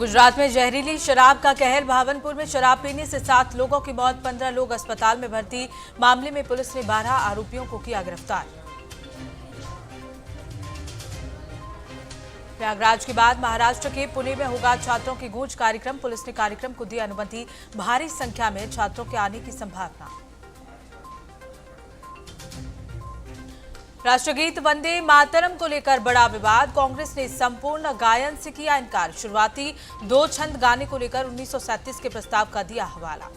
गुजरात में जहरीली शराब का कहर। भावनपुर में शराब पीने से 7 लोगों की मौत, 15 लोग अस्पताल में भर्ती। मामले में पुलिस ने 12 आरोपियों को किया गिरफ्तार। प्रयागराज के बाद महाराष्ट्र के पुणे में होगा छात्रों की गूंज कार्यक्रम। पुलिस ने कार्यक्रम को दी अनुमति। भारी संख्या में छात्रों के आने की संभावना। राष्ट्रगीत वंदे मातरम को लेकर बड़ा विवाद। कांग्रेस ने संपूर्ण गायन से किया इनकार। शुरुआती 2 छंद गाने को लेकर 1937 के प्रस्ताव का दिया हवाला।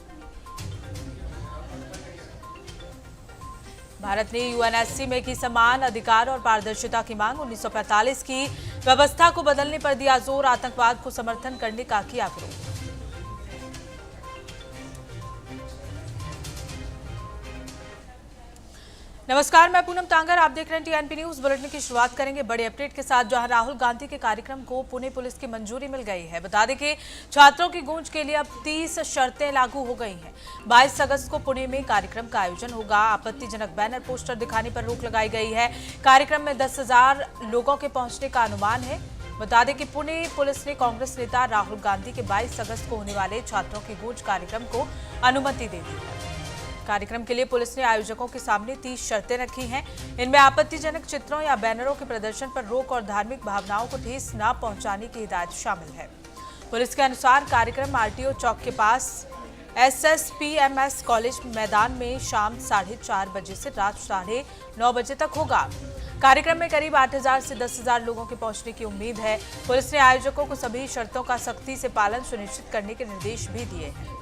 भारत ने यूएनएससी में की समान अधिकार और पारदर्शिता की मांग। 1945 की व्यवस्था को बदलने पर दिया जोर। आतंकवाद को समर्थन करने का किया विरोध। नमस्कार, मैं पूनम तांगर, आप देख रहे हैं टीएनपी न्यूज। बुलेटिन की शुरुआत करेंगे बड़े अपडेट के साथ, जहां राहुल गांधी के कार्यक्रम को पुणे पुलिस की मंजूरी मिल गई है। बता दें कि छात्रों की गूंज के लिए अब 30 शर्तें लागू हो गई हैं। 22 अगस्त को पुणे में कार्यक्रम का आयोजन होगा। आपत्तिजनक बैनर पोस्टर दिखाने पर रोक लगाई गई है। कार्यक्रम में 10,000 लोगों के पहुंचने का अनुमान है। बता दें कि पुणे पुलिस ने कांग्रेस नेता राहुल गांधी के 22 अगस्त को होने वाले छात्रों की गूंज कार्यक्रम को अनुमति दे दी है। कार्यक्रम के लिए पुलिस ने आयोजकों के सामने 30 शर्तें रखी हैं। इनमें आपत्तिजनक चित्रों या बैनरों के प्रदर्शन पर रोक और धार्मिक भावनाओं को ठेस न पहुंचाने की हिदायत शामिल है। पुलिस के अनुसार कार्यक्रम आरटीओ चौक के पास एसएसपीएमएस कॉलेज मैदान में शाम 4:30 बजे से रात 9:30 बजे तक होगा। कार्यक्रम में करीब 8,000 से 10,000 लोगों के पहुंचने की उम्मीद है। पुलिस ने आयोजकों को सभी शर्तों का सख्ती से पालन सुनिश्चित करने के निर्देश भी दिए हैं।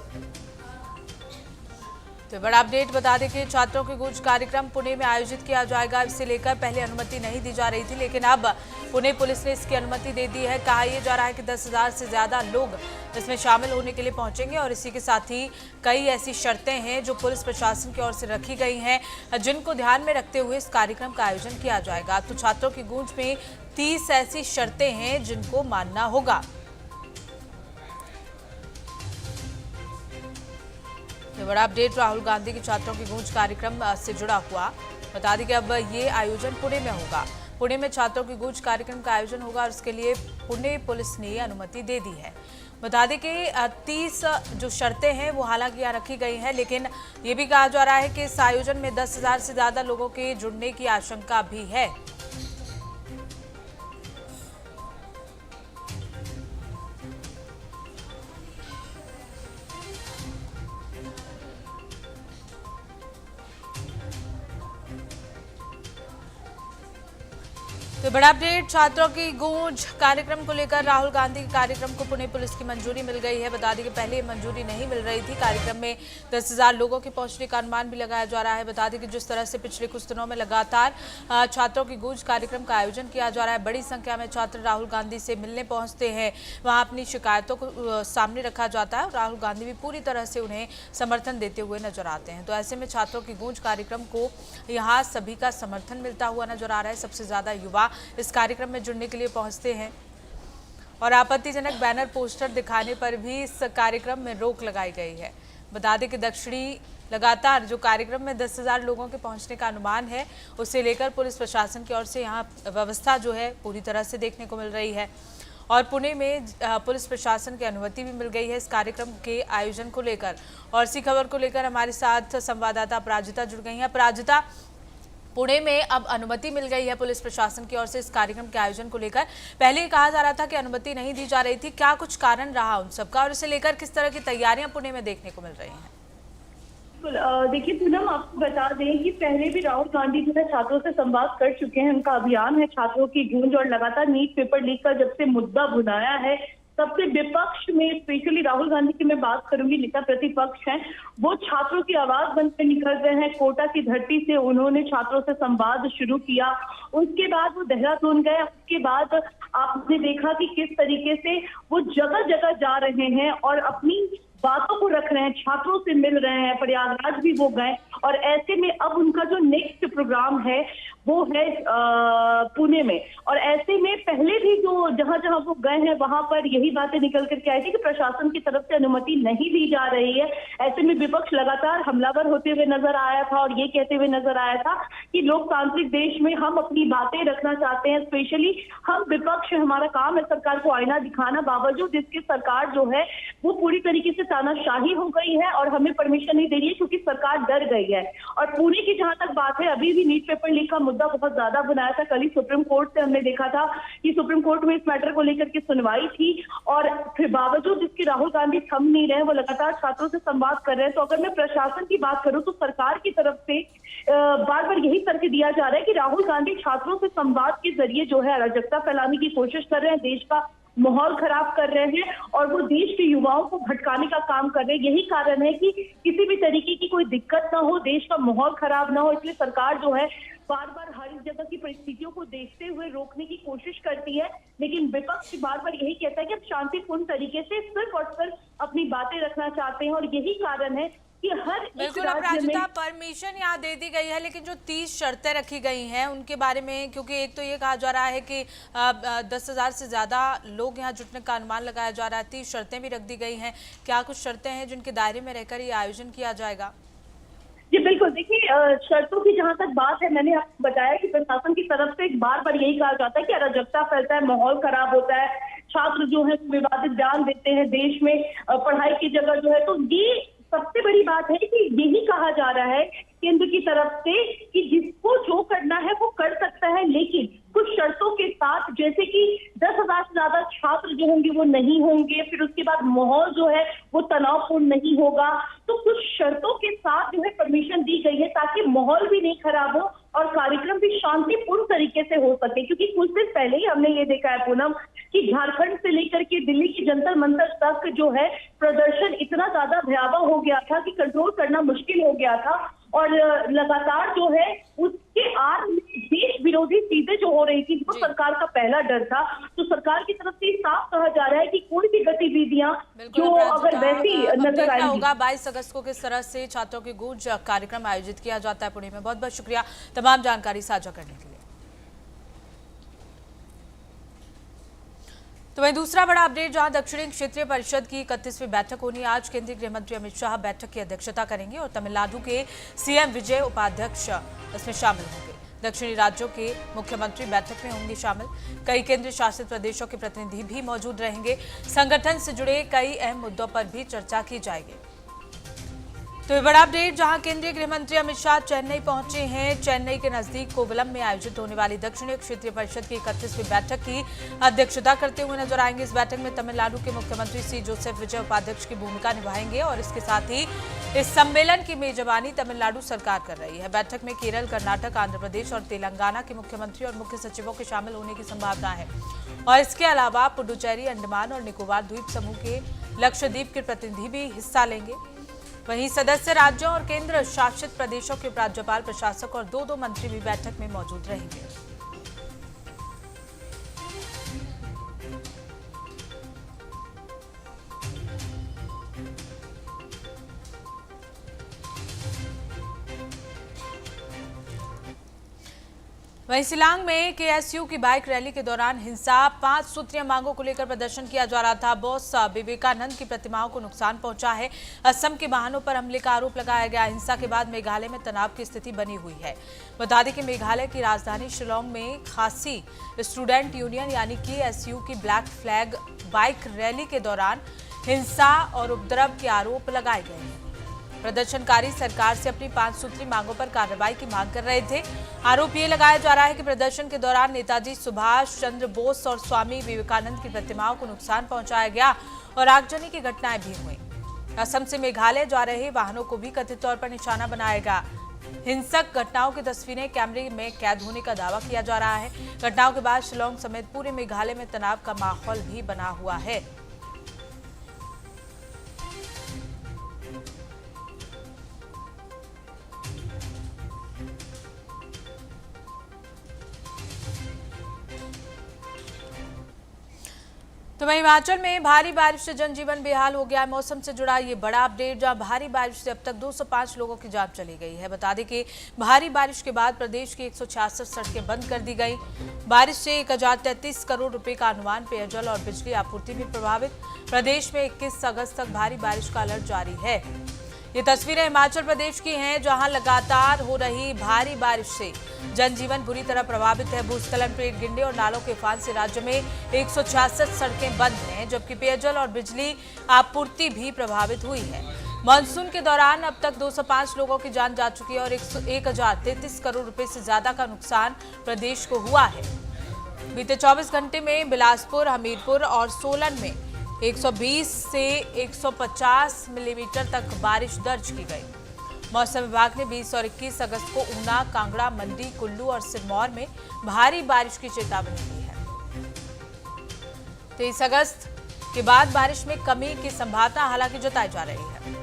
तो बड़ा अपडेट बता दें कि छात्रों की गूंज कार्यक्रम पुणे में आयोजित किया जाएगा। इसे लेकर पहले अनुमति नहीं दी जा रही थी, लेकिन अब पुणे पुलिस ने इसकी अनुमति दे दी है। कहा यह जा रहा है कि 10,000 से ज्यादा लोग इसमें शामिल होने के लिए पहुंचेंगे और इसी के साथ ही कई ऐसी शर्तें हैं जो पुलिस प्रशासन की ओर से रखी गई हैं, जिनको ध्यान में रखते हुए इस कार्यक्रम का आयोजन किया जाएगा। तो छात्रों की गूंज में 30 ऐसी शर्तें हैं जिनको मानना होगा। ये बड़ा अपडेट राहुल गांधी की छात्रों की गूंज कार्यक्रम से जुड़ा हुआ। बता दें कि अब ये आयोजन पुणे में होगा। पुणे में छात्रों की गूंज कार्यक्रम का आयोजन होगा और उसके लिए पुणे पुलिस ने अनुमति दे दी है। बता दें कि 30 जो शर्तें हैं वो हालांकि यहाँ रखी गई हैं, लेकिन ये भी कहा जा रहा है कि इस आयोजन में 10,000 से ज्यादा लोगों के जुड़ने की आशंका भी है। तो बड़ा अपडेट, छात्रों की गूंज कार्यक्रम को लेकर राहुल गांधी के कार्यक्रम को पुणे पुलिस की मंजूरी मिल गई है। बता दें कि पहले मंजूरी नहीं मिल रही थी। कार्यक्रम में 10,000 लोगों के पहुंचने का अनुमान भी लगाया जा रहा है। बता दें कि जिस तरह से पिछले कुछ दिनों में लगातार छात्रों की गूंज कार्यक्रम का आयोजन किया जा रहा है, बड़ी संख्या में छात्र राहुल गांधी से मिलने पहुंचते हैं, वहां अपनी शिकायतों को सामने रखा जाता है और राहुल गांधी भी पूरी तरह से उन्हें समर्थन देते हुए नजर आते हैं। तो ऐसे में छात्रों की गूंज कार्यक्रम को यहाँ सभी का समर्थन मिलता हुआ नजर आ रहा है। सबसे ज्यादा युवा इस कार्यक्रम में जुड़ने के लिए पहुंचते हैं और आपत्तिजनक बैनर पोस्टर दिखाने पर भी इस कार्यक्रम में रोक लगाई गई है। बता दें कि दक्षिणी लगातार जो कार्यक्रम में 10,000 लोगों के पहुंचने का अनुमान है, उसे लेकर पुलिस प्रशासन की ओर से यहाँ व्यवस्था जो है पूरी तरह से देखने को मिल रही है और पुणे में पुलिस प्रशासन की अनुमति भी मिल गई है इस कार्यक्रम के आयोजन को लेकर। और इसी खबर को लेकर हमारे साथ संवाददाता अपराजिता जुड़ गई हैं। अपराजिता, पुणे में अब अनुमति मिल गई है पुलिस प्रशासन की ओर से इस कार्यक्रम के आयोजन को लेकर। पहले कहा जा रहा था कि अनुमति नहीं दी जा रही थी, क्या कुछ कारण रहा उन सबका और इसे लेकर किस तरह की तैयारियां पुणे में देखने को मिल रही हैं? देखिए पूनम, आपको बता दें कि पहले भी राहुल गांधी जो है छात्रों से संवाद कर चुके हैं। उनका अभियान है छात्रों की गूंज और लगातार नीट पेपर लीक का जब से मुद्दा बुनाया है, तब से विपक्ष में स्पेशली राहुल गांधी की मैं बात करूंगी, नेता प्रतिपक्ष हैं, वो छात्रों की आवाज बनकर निकल रहे हैं। कोटा की धरती से उन्होंने छात्रों से संवाद शुरू किया, उसके बाद वो देहरादून गए। उसके बाद आपने देखा कि किस तरीके से वो जगह जगह जा रहे हैं और अपनी बातों को रख रहे हैं, छात्रों से मिल रहे हैं, प्रयागराज भी वो गए। और ऐसे में अब उनका जो नेक्स्ट प्रोग्राम है वो है पुणे में। और ऐसे में पहले भी जो जहां जहां वो गए हैं वहां पर यही बातें निकल करके आई थी कि प्रशासन की तरफ से अनुमति नहीं दी जा रही है। ऐसे में विपक्ष लगातार हमलावर होते हुए नजर आया था और ये कहते हुए नजर आया था कि लोकतांत्रिक देश में हम अपनी बातें रखना चाहते हैं, स्पेशली हम विपक्ष, हमारा काम है सरकार को आईना दिखाना, बावजूद इसके सरकार जो है वो पूरी तरीके से तानाशाही हो गई है और हमें परमिशन नहीं दे रही है क्योंकि सरकार डर गई है। और पुणे की जहां तक बात है, अभी भी नीट पेपर लीक का मुद्दा बहुत ज्यादा बनाया था। कल ही सुप्रीम कोर्ट से हमने देखा था कि सुप्रीम कोर्ट में इस मैटर को लेकर के सुनवाई थी और फिर बावजूद इसके राहुल गांधी थम नहीं रहे, वो लगातार छात्रों से संवाद कर रहे हैं। तो अगर मैं प्रशासन की बात करूं तो सरकार की तरफ से बार बार यही तर्क दिया जा रहा है कि राहुल गांधी छात्रों से संवाद के जरिए जो है अराजकता फैलाने की कोशिश कर रहे हैं, देश का माहौल खराब कर रहे हैं और वो देश के युवाओं को भटकाने का काम कर रहे हैं। यही कारण है कि किसी भी तरीके की कोई दिक्कत ना हो, देश का माहौल खराब ना हो, इसलिए सरकार जो है बार बार हर इस जगह की परिस्थितियों को देखते हुए रोकने की कोशिश करती है। लेकिन विपक्ष बार बार यही कहता है कि हम शांतिपूर्ण तरीके से सिर्फ और सिर्फ अपनी बातें रखना चाहते हैं और यही कारण है कि हर एक बिल्कुल राज्य में अपराजिता, परमिशन यहाँ दे दी गई है, लेकिन जो 30 शर्तें रखी गई हैं उनके बारे में, क्योंकि एक तो ये कहा जा रहा है कि 10,000 से ज्यादा लोग यहाँ जुटने का अनुमान लगाया जा रहा है, 30 शर्तें भी रख दी गई हैं। क्या कुछ शर्तें हैं जिनके दायरे में रहकर ये आयोजन किया जाएगा? जी बिल्कुल, देखिए शर्तों की जहां तक बात है, मैंने आपको बताया कि प्रशासन की तरफ से बार बार यही कहा जाता है कि अराजकता फैलता है, माहौल खराब होता है, छात्र जो है विवादित बयान देते हैं, देश में पढ़ाई की जगह जो है। तो ये सबसे बड़ी बात है कि यही कहा जा रहा है केंद्र की तरफ से कि जिसको जो करना है वो कर सकता है, लेकिन कुछ शर्तों के साथ, जैसे कि 10,000 से ज्यादा छात्र जो होंगे वो नहीं होंगे, फिर उसके बाद माहौल जो है वो तनावपूर्ण नहीं होगा। तो कुछ शर्तों के साथ जो है परमिशन दी गई है ताकि माहौल भी नहीं खराब हो और कार्यक्रम भी शांतिपूर्ण तरीके से हो सके। क्योंकि कुछ दिन पहले ही हमने ये देखा है पूनम कि झारखंड से लेकर के दिल्ली की जंतर मंतर तक जो है प्रदर्शन इतना ज्यादा भयावह हो गया था कि कंट्रोल करना मुश्किल हो गया था और लगातार जो है उसके आड़ में देश विरोधी चीजें जो हो रही थी वो सरकार का पहला डर था। तो सरकार की तरफ से साफ कहा जा रहा है कि कोई भी गतिविधियां जो अगर वैसी नजर आएंगी, होगा 22 अगस्त को किस तरह से छात्रों की गूंज कार्यक्रम आयोजित किया जाता है पुणे में। बहुत बहुत शुक्रिया तमाम जानकारी साझा करने के लिए। तो वहीं दूसरा बड़ा अपडेट, जहां दक्षिणी क्षेत्रीय परिषद की 31वीं बैठक होनी, आज केंद्रीय गृह मंत्री अमित शाह बैठक की अध्यक्षता करेंगे और तमिलनाडु के सीएम विजय उपाध्यक्ष इसमें शामिल होंगे। दक्षिणी राज्यों के मुख्यमंत्री बैठक में होंगे शामिल। कई केंद्र शासित प्रदेशों के प्रतिनिधि भी मौजूद रहेंगे। संगठन से जुड़े कई अहम मुद्दों पर भी चर्चा की जाएगी। तो ये बड़ा अपडेट, जहां केंद्रीय गृह मंत्री अमित शाह चेन्नई पहुंचे हैं। चेन्नई के नजदीक कोवलम में आयोजित होने वाली दक्षिणी क्षेत्रीय परिषद की 31वीं बैठक की अध्यक्षता करते हुए नजर आएंगे। इस बैठक में तमिलनाडु के मुख्यमंत्री सी जोसेफ विजय उपाध्यक्ष की भूमिका निभाएंगे और इसके साथ ही इस सम्मेलन की मेजबानी तमिलनाडु सरकार कर रही है। बैठक में केरल, कर्नाटक, आंध्र प्रदेश और तेलंगाना के मुख्यमंत्री और मुख्य सचिवों के शामिल होने की संभावना है। और इसके अलावा पुडुचेरी, अंडमान और निकोबार द्वीप समूह के लक्षद्वीप के प्रतिनिधि भी हिस्सा लेंगे। वहीं सदस्य राज्यों और केंद्र शासित प्रदेशों के राज्यपाल, प्रशासक और दो मंत्री भी बैठक में मौजूद रहेंगे। वहीं शिलांग में केएसयू की बाइक रैली के दौरान हिंसा, 5 सूत्रीय मांगों को लेकर प्रदर्शन किया जा रहा था। बॉस विवेकानंद की प्रतिमाओं को नुकसान पहुंचा है। असम के वाहनों पर हमले का आरोप लगाया गया। हिंसा के बाद मेघालय में तनाव की स्थिति बनी हुई है। बता दें कि मेघालय की राजधानी शिलांग में खासी स्टूडेंट यूनियन यानी केएसयू की ब्लैक फ्लैग बाइक रैली के दौरान हिंसा और उपद्रव के आरोप लगाए गए हैं। प्रदर्शनकारी सरकार से अपनी 5 सूत्री मांगों पर कार्रवाई की मांग कर रहे थे। आरोप ये लगाया जा रहा है कि प्रदर्शन के दौरान नेताजी सुभाष चंद्र बोस और स्वामी विवेकानंद की प्रतिमाओं को नुकसान पहुंचाया गया और आगजनी की घटनाएं भी हुई। असम से मेघालय जा रहे वाहनों को भी कथित तौर पर निशाना बनाया गया। हिंसक घटनाओं की तस्वीरें कैमरे में कैद होने का दावा किया जा रहा है। घटनाओं के बाद शिलांग समेत पूरे मेघालय में तनाव का माहौल भी बना हुआ है। तो तो वहीं हिमाचल में भारी बारिश से जनजीवन बेहाल हो गया है। मौसम से जुड़ा ये बड़ा अपडेट, जहां भारी बारिश से अब तक 205 लोगों की जान चली गई है। बता दें कि भारी बारिश के बाद प्रदेश की 166 सड़कें बंद कर दी गई। बारिश से 1033 करोड़ रुपए का अनुमान, पेयजल और बिजली आपूर्ति भी प्रभावित। प्रदेश में 21 अगस्त तक भारी बारिश का अलर्ट जारी है। ये तस्वीरें हिमाचल प्रदेश की हैं, जहां लगातार हो रही भारी बारिश से जनजीवन बुरी तरह प्रभावित है। भूस्खलन, पेट गिरने और नालों के उफान से राज्य में 166 सड़कें बंद हैं, जबकि पेयजल और बिजली आपूर्ति भी प्रभावित हुई है। मानसून के दौरान अब तक 205 लोगों की जान जा चुकी है और 1033 करोड़ रुपए से ज्यादा का नुकसान प्रदेश को हुआ है। बीते 24 घंटे में बिलासपुर, हमीरपुर और सोलन में 120 से 150 मिलीमीटर तक बारिश दर्ज की गई। मौसम विभाग ने 20 और 21 अगस्त को ऊना, कांगड़ा, मंडी, कुल्लू और सिरमौर में भारी बारिश की चेतावनी दी है। 23 अगस्त के बाद बारिश में कमी की संभावना हालांकि जताई जा रही है।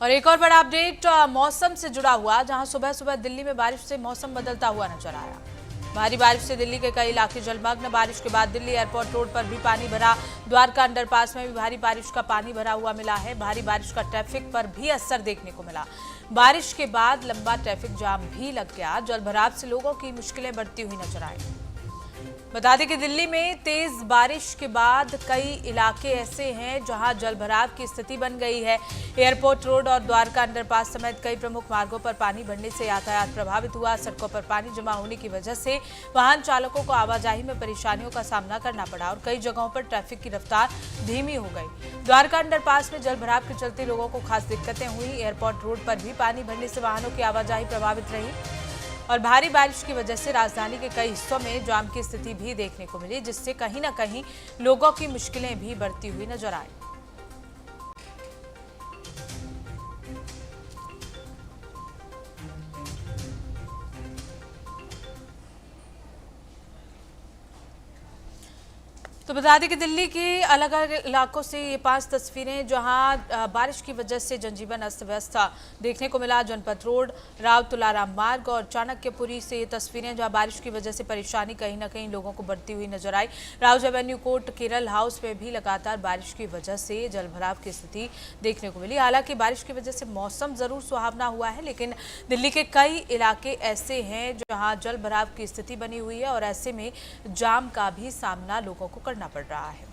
और एक और बड़ा अपडेट मौसम से जुड़ा हुआ, जहां सुबह सुबह दिल्ली में बारिश से मौसम बदलता हुआ नजर आया। भारी बारिश से दिल्ली के कई इलाके जलमग्न। बारिश के बाद दिल्ली एयरपोर्ट रोड पर भी पानी भरा। द्वारका अंडरपास में भी भारी बारिश का पानी भरा हुआ मिला है। भारी बारिश का ट्रैफिक पर भी असर देखने को मिला। बारिश के बाद लंबा ट्रैफिक जाम भी लग गया। जलभराव से लोगों की मुश्किलें बढ़ती हुई नजर आई। बता दें कि दिल्ली में तेज बारिश के बाद कई इलाके ऐसे हैं जहां जलभराव की स्थिति बन गई है। एयरपोर्ट रोड और द्वारका अंडरपास समेत कई प्रमुख मार्गों पर पानी भरने से यातायात प्रभावित हुआ। सड़कों पर पानी जमा होने की वजह से वाहन चालकों को आवाजाही में परेशानियों का सामना करना पड़ा और कई जगहों पर ट्रैफिक की रफ्तार धीमी हो गई। द्वारका अंडरपास में जलभराव के चलते लोगों को खास दिक्कतें हुई। एयरपोर्ट रोड पर भी पानी भरने से वाहनों की आवाजाही प्रभावित रही और भारी बारिश की वजह से राजधानी के कई हिस्सों में जाम की स्थिति भी देखने को मिली, जिससे कहीं न कहीं लोगों की मुश्किलें भी बढ़ती हुई नजर आई। तो बता दें कि दिल्ली के अलग अलग इलाकों से ये 5 तस्वीरें, जहां बारिश की वजह से जनजीवन अस्त व्यस्त देखने को मिला। जनपद रोड, राव तुलाराम मार्ग और चाणक्यपुरी से ये तस्वीरें, जहां बारिश की वजह से परेशानी कहीं ना कहीं लोगों को बढ़ती हुई नजर आई। Rouse Avenue court, Kerala house में भी लगातार बारिश की वजह से जलभराव की स्थिति देखने को मिली। हालांकि बारिश की वजह से मौसम जरूर सुहावना हुआ है, लेकिन दिल्ली के कई इलाके ऐसे हैं जहाँ जलभराव की स्थिति बनी हुई है और ऐसे में जाम का भी सामना लोगों को करना पड़ रहा है।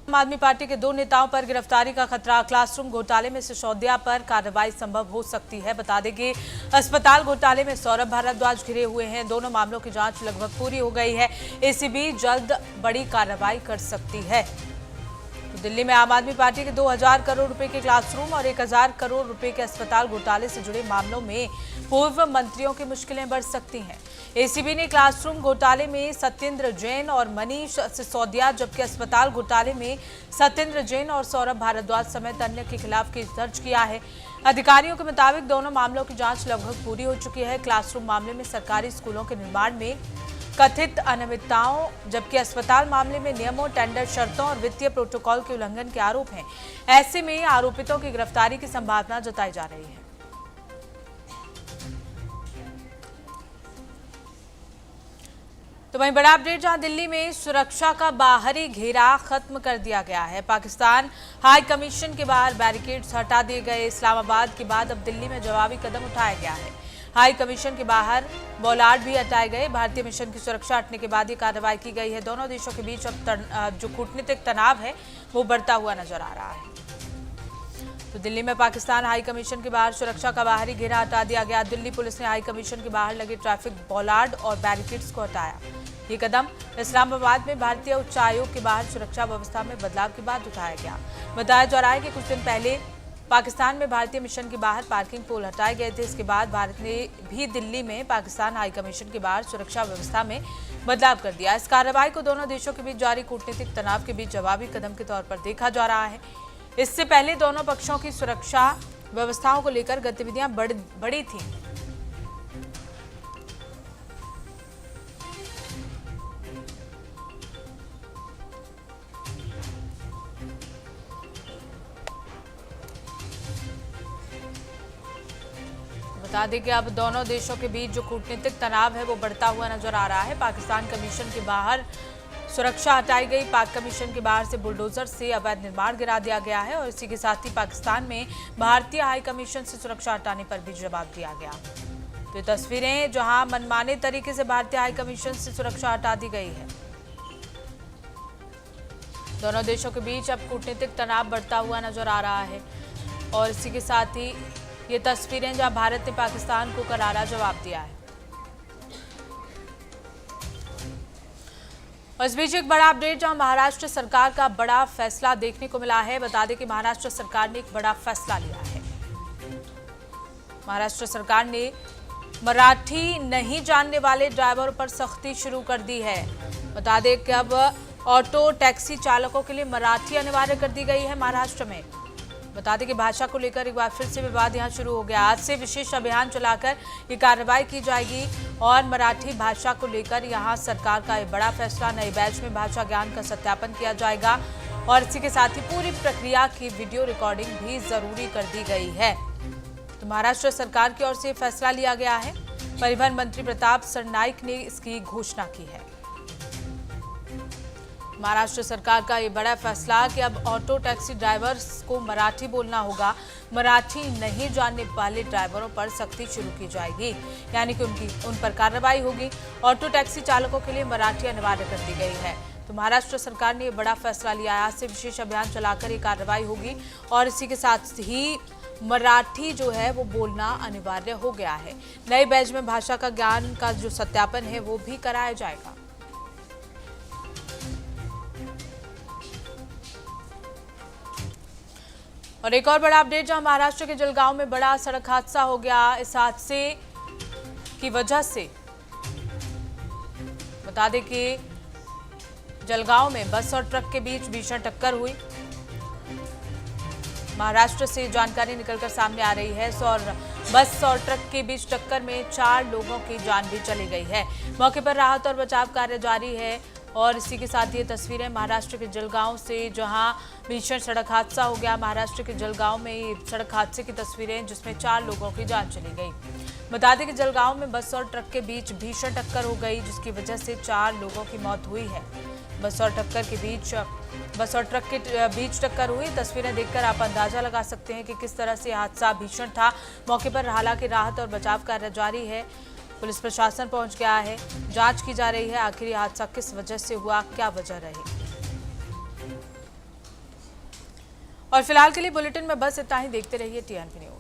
आम आदमी पार्टी के 2 नेताओं पर गिरफ्तारी का खतरा। क्लासरूम घोटाले में सिसोदिया पर कार्रवाई संभव हो सकती है। बता दें कि अस्पताल घोटाले में सौरभ भारद्वाज घिरे हुए हैं। दोनों मामलों की जांच लगभग पूरी हो गई है। एसीबी जल्द बड़ी कार्रवाई कर सकती है। तो दिल्ली में आम आदमी पार्टी के 2000 करोड़ रुपए के क्लासरूम और 1000 करोड़ रुपए के अस्पताल घोटाले से जुड़े मामलों में पूर्व मंत्रियों की मुश्किलें बढ़ सकती हैं। एसीबी ने क्लासरूम घोटाले में सत्येंद्र जैन और मनीष सिसोदिया, जबकि अस्पताल घोटाले में सत्येंद्र जैन और सौरभ भारद्वाज समेत अन्य के खिलाफ केस दर्ज किया है। अधिकारियों के मुताबिक दोनों मामलों की जांच लगभग पूरी हो चुकी है। क्लासरूम मामले में सरकारी स्कूलों के निर्माण में कथित अनियमितताओं, जबकि अस्पताल मामले में नियमों, टेंडर शर्तों और वित्तीय प्रोटोकॉल के उल्लंघन के आरोप हैं। ऐसे में आरोपितों की गिरफ्तारी की संभावना जताई जा रही है। तो वहीं बड़ा अपडेट, जहां दिल्ली में सुरक्षा का बाहरी घेरा खत्म कर दिया गया है। पाकिस्तान हाई कमीशन के बाहर बैरिकेड्स हटा दिए गए। इस्लामाबाद के बाद अब दिल्ली में जवाबी कदम उठाया गया है। हाई कमीशन के बाहर बोलार्ड भी हटाए गए। भारतीय मिशन की सुरक्षा हटने के बाद ये कार्रवाई की गई है। दोनों देशों के बीच अब जो कूटनीतिक तनाव है वो बढ़ता हुआ नजर आ रहा है। तो दिल्ली में पाकिस्तान हाई कमीशन के बाहर सुरक्षा का बाहरी घेरा हटा दिया गया। दिल्ली पुलिस ने हाई कमीशन के बाहर लगे ट्रैफिक बोलार्ड और बैरिकेड्स को हटाया। ये कदम इस्लामाबाद में भारतीय उच्चायोग के बाहर सुरक्षा व्यवस्था में बदलाव के बाद उठाया गया। बताया जा रहा है कि कुछ दिन पहले पाकिस्तान में भारतीय मिशन के बाहर पार्किंग पोल हटाए गए थे। इसके बाद भारत ने भी दिल्ली में पाकिस्तान हाई कमीशन के बाहर सुरक्षा व्यवस्था में बदलाव कर दिया। इस कार्रवाई को दोनों देशों के बीच जारी कूटनीतिक तनाव के बीच जवाबी कदम के तौर पर देखा जा रहा है। इससे पहले दोनों पक्षों की सुरक्षा व्यवस्थाओं को लेकर गतिविधियां बढ़ी थी। बता दें कि अब दोनों देशों के बीच जो कूटनीतिक तनाव है वो बढ़ता हुआ नजर आ रहा है। पाकिस्तान कमीशन के बाहर सुरक्षा हटाई गई। पाक कमीशन के बाहर से बुलडोजर से अवैध निर्माण गिरा दिया गया है और इसी के साथ ही पाकिस्तान में भारतीय हाई कमीशन से सुरक्षा हटाने पर भी जवाब दिया गया। तो ये तस्वीरें जहां मनमाने तरीके से भारतीय हाई कमीशन से सुरक्षा हटा दी गई है। दोनों देशों के बीच अब कूटनीतिक तनाव बढ़ता हुआ नजर आ रहा है और इसी के साथ ही ये तस्वीरें जहां भारत ने पाकिस्तान को करारा जवाब दिया है। और इस बीच एक बड़ा अपडेट जहां महाराष्ट्र सरकार का बड़ा फैसला देखने को मिला है। बता दें कि महाराष्ट्र सरकार ने एक बड़ा फैसला लिया है। महाराष्ट्र सरकार ने मराठी नहीं जानने वाले ड्राइवरों पर सख्ती शुरू कर दी है। बता दें कि अब ऑटो टैक्सी चालकों के लिए मराठी अनिवार्य कर दी गई है महाराष्ट्र में। बता दें कि भाषा को लेकर एक बार फिर से विवाद यहां शुरू हो गया। आज से विशेष अभियान चलाकर ये कार्रवाई की जाएगी और मराठी भाषा को लेकर यहां सरकार का ये बड़ा फैसला। नए बैच में भाषा ज्ञान का सत्यापन किया जाएगा और इसी के साथ ही पूरी प्रक्रिया की वीडियो रिकॉर्डिंग भी जरूरी कर दी गई है। तो महाराष्ट्र सरकार की ओर से फैसला लिया गया है। परिवहन मंत्री प्रताप सरनाइक ने इसकी घोषणा की है। महाराष्ट्र सरकार का ये बड़ा फैसला कि अब ऑटो टैक्सी ड्राइवर्स को मराठी बोलना होगा। मराठी नहीं जानने वाले ड्राइवरों पर सख्ती शुरू की जाएगी, यानी कि उन पर कार्रवाई होगी। ऑटो टैक्सी चालकों के लिए मराठी अनिवार्य कर दी गई है। तो महाराष्ट्र सरकार ने ये बड़ा फैसला लिया है। आज से विशेष अभियान चलाकर ये कार्रवाई होगी और इसी के साथ ही मराठी जो है वो बोलना अनिवार्य हो गया है। नए बैच में भाषा का ज्ञान का जो सत्यापन है वो भी कराया जाएगा। और एक और बड़ा अपडेट जहां महाराष्ट्र के जलगांव में बड़ा सड़क हादसा हो गया। इस हादसे की वजह से बता दें कि जलगांव में बस और ट्रक के बीच भीषण टक्कर हुई। महाराष्ट्र से जानकारी निकलकर सामने आ रही है और बस और ट्रक के बीच टक्कर में 4 लोगों की जान भी चली गई है। मौके पर राहत और बचाव कार्य जारी है और इसी के साथ ये तस्वीरें महाराष्ट्र के जलगांव से जहां भीषण सड़क हादसा हो गया। महाराष्ट्र के जलगांव में ये सड़क हादसे की तस्वीरें जिसमें 4 लोगों की जान चली गई। बता दें कि जलगांव में बस और ट्रक के बीच भीषण टक्कर हो गई जिसकी वजह से 4 लोगों की मौत हुई है। बस और ट्रक के बीच टक्कर हुई। तस्वीरें देखकर आप अंदाजा लगा सकते हैं कि किस तरह से हादसा भीषण था। मौके पर हालांकि राहत और बचाव कार्य जारी है। पुलिस प्रशासन पहुंच गया है। जांच की जा रही है आखिर ये हादसा किस वजह से हुआ, क्या वजह रही। और फिलहाल के लिए बुलेटिन में बस इतना ही। देखते रहिए TNP न्यूज।